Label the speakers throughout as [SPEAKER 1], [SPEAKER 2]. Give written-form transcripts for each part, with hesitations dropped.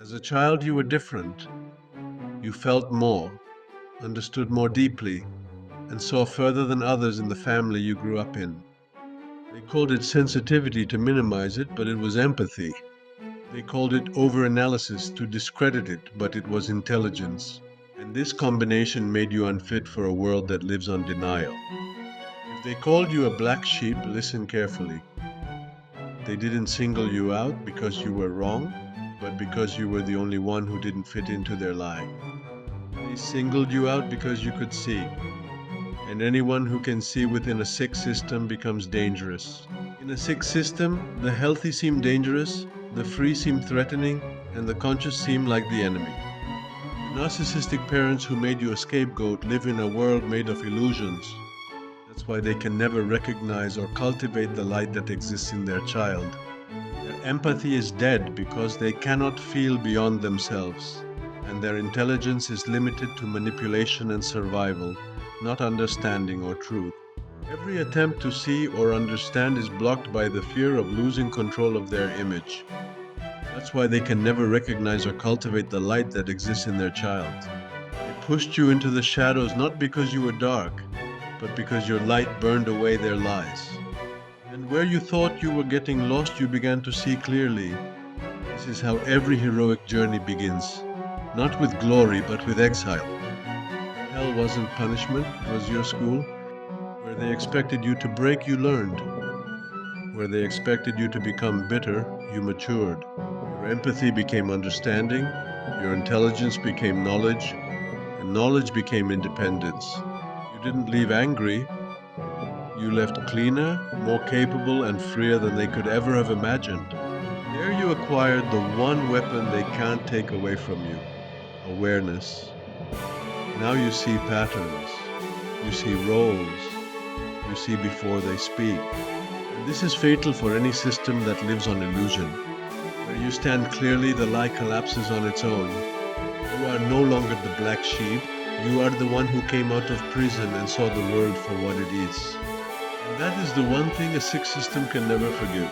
[SPEAKER 1] As a child, you were different. You felt more, understood more deeply, and saw further than others in the family you grew up in. They called it sensitivity to minimize it, but it was empathy. They called it overanalysis to discredit it, but it was intelligence. And this combination made you unfit for a world that lives on denial. If they called you a black sheep, listen carefully. They didn't single you out because you were wrong, but because you were the only one who didn't fit into their lie. They singled you out because you could see, and anyone who can see within a sick system becomes dangerous. In a sick system, the healthy seem dangerous, the free seem threatening, and the conscious seem like the enemy. The narcissistic parents who made you a scapegoat live in a world made of illusions. That's why they can never recognize or cultivate the light that exists in their child. Their empathy is dead because they cannot feel beyond themselves, and their intelligence is limited to manipulation and survival, not understanding or truth. Every attempt to see or understand is blocked by the fear of losing control of their image. That's why they can never recognize or cultivate the light that exists in their child. They pushed you into the shadows not because you were dark, but because your light burned away their lies. And where you thought you were getting lost, you began to see clearly. This is how every heroic journey begins, not with glory, but with exile. Hell wasn't punishment, it was your school. Where they expected you to break, you learned. Where they expected you to become bitter, you matured. Your empathy became understanding, your intelligence became knowledge, and knowledge became independence. You didn't leave angry, you left cleaner, more capable, and freer than they could ever have imagined. There you acquired the one weapon they can't take away from you: awareness. Now you see patterns, you see roles, you see before they speak. And this is fatal for any system that lives on illusion. Where you stand clearly, the lie collapses on its own. You are no longer the black sheep, you are the one who came out of prison and saw the world for what it is. And that is the one thing a sick system can never forgive.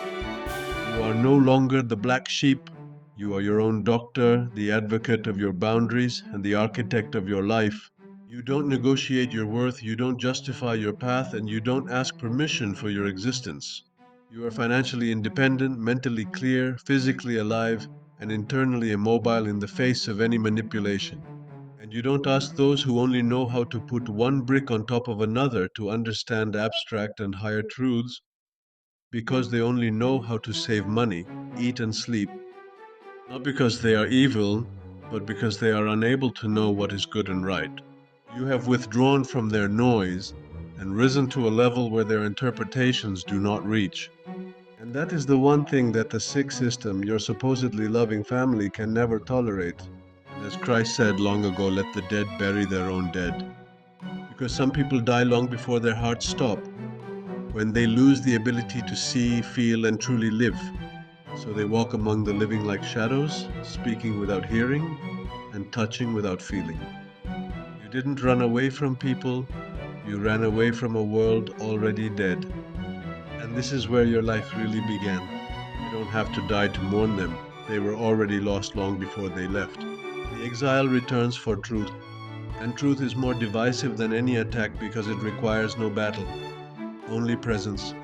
[SPEAKER 1] You are no longer the black sheep. You are your own doctor, the advocate of your boundaries, and the architect of your life. You don't negotiate your worth, you don't justify your path, and you don't ask permission for your existence. You are financially independent, mentally clear, physically alive, and internally immobile in the face of any manipulation. And you don't ask those who only know how to put one brick on top of another to understand abstract and higher truths because they only know how to save money, eat, and sleep. Not because they are evil, but because they are unable to know what is good and right. You have withdrawn from their noise and risen to a level where their interpretations do not reach. And that is the one thing that the sick system, your supposedly loving family, can never tolerate. And as Christ said long ago, let the dead bury their own dead. Because some people die long before their hearts stop, when they lose the ability to see, feel, and truly live. So they walk among the living like shadows, speaking without hearing, and touching without feeling. You didn't run away from people, you ran away from a world already dead. And this is where your life really began. You don't have to die to mourn them, they were already lost long before they left. The exile returns for truth, and truth is more divisive than any attack because it requires no battle, only presence.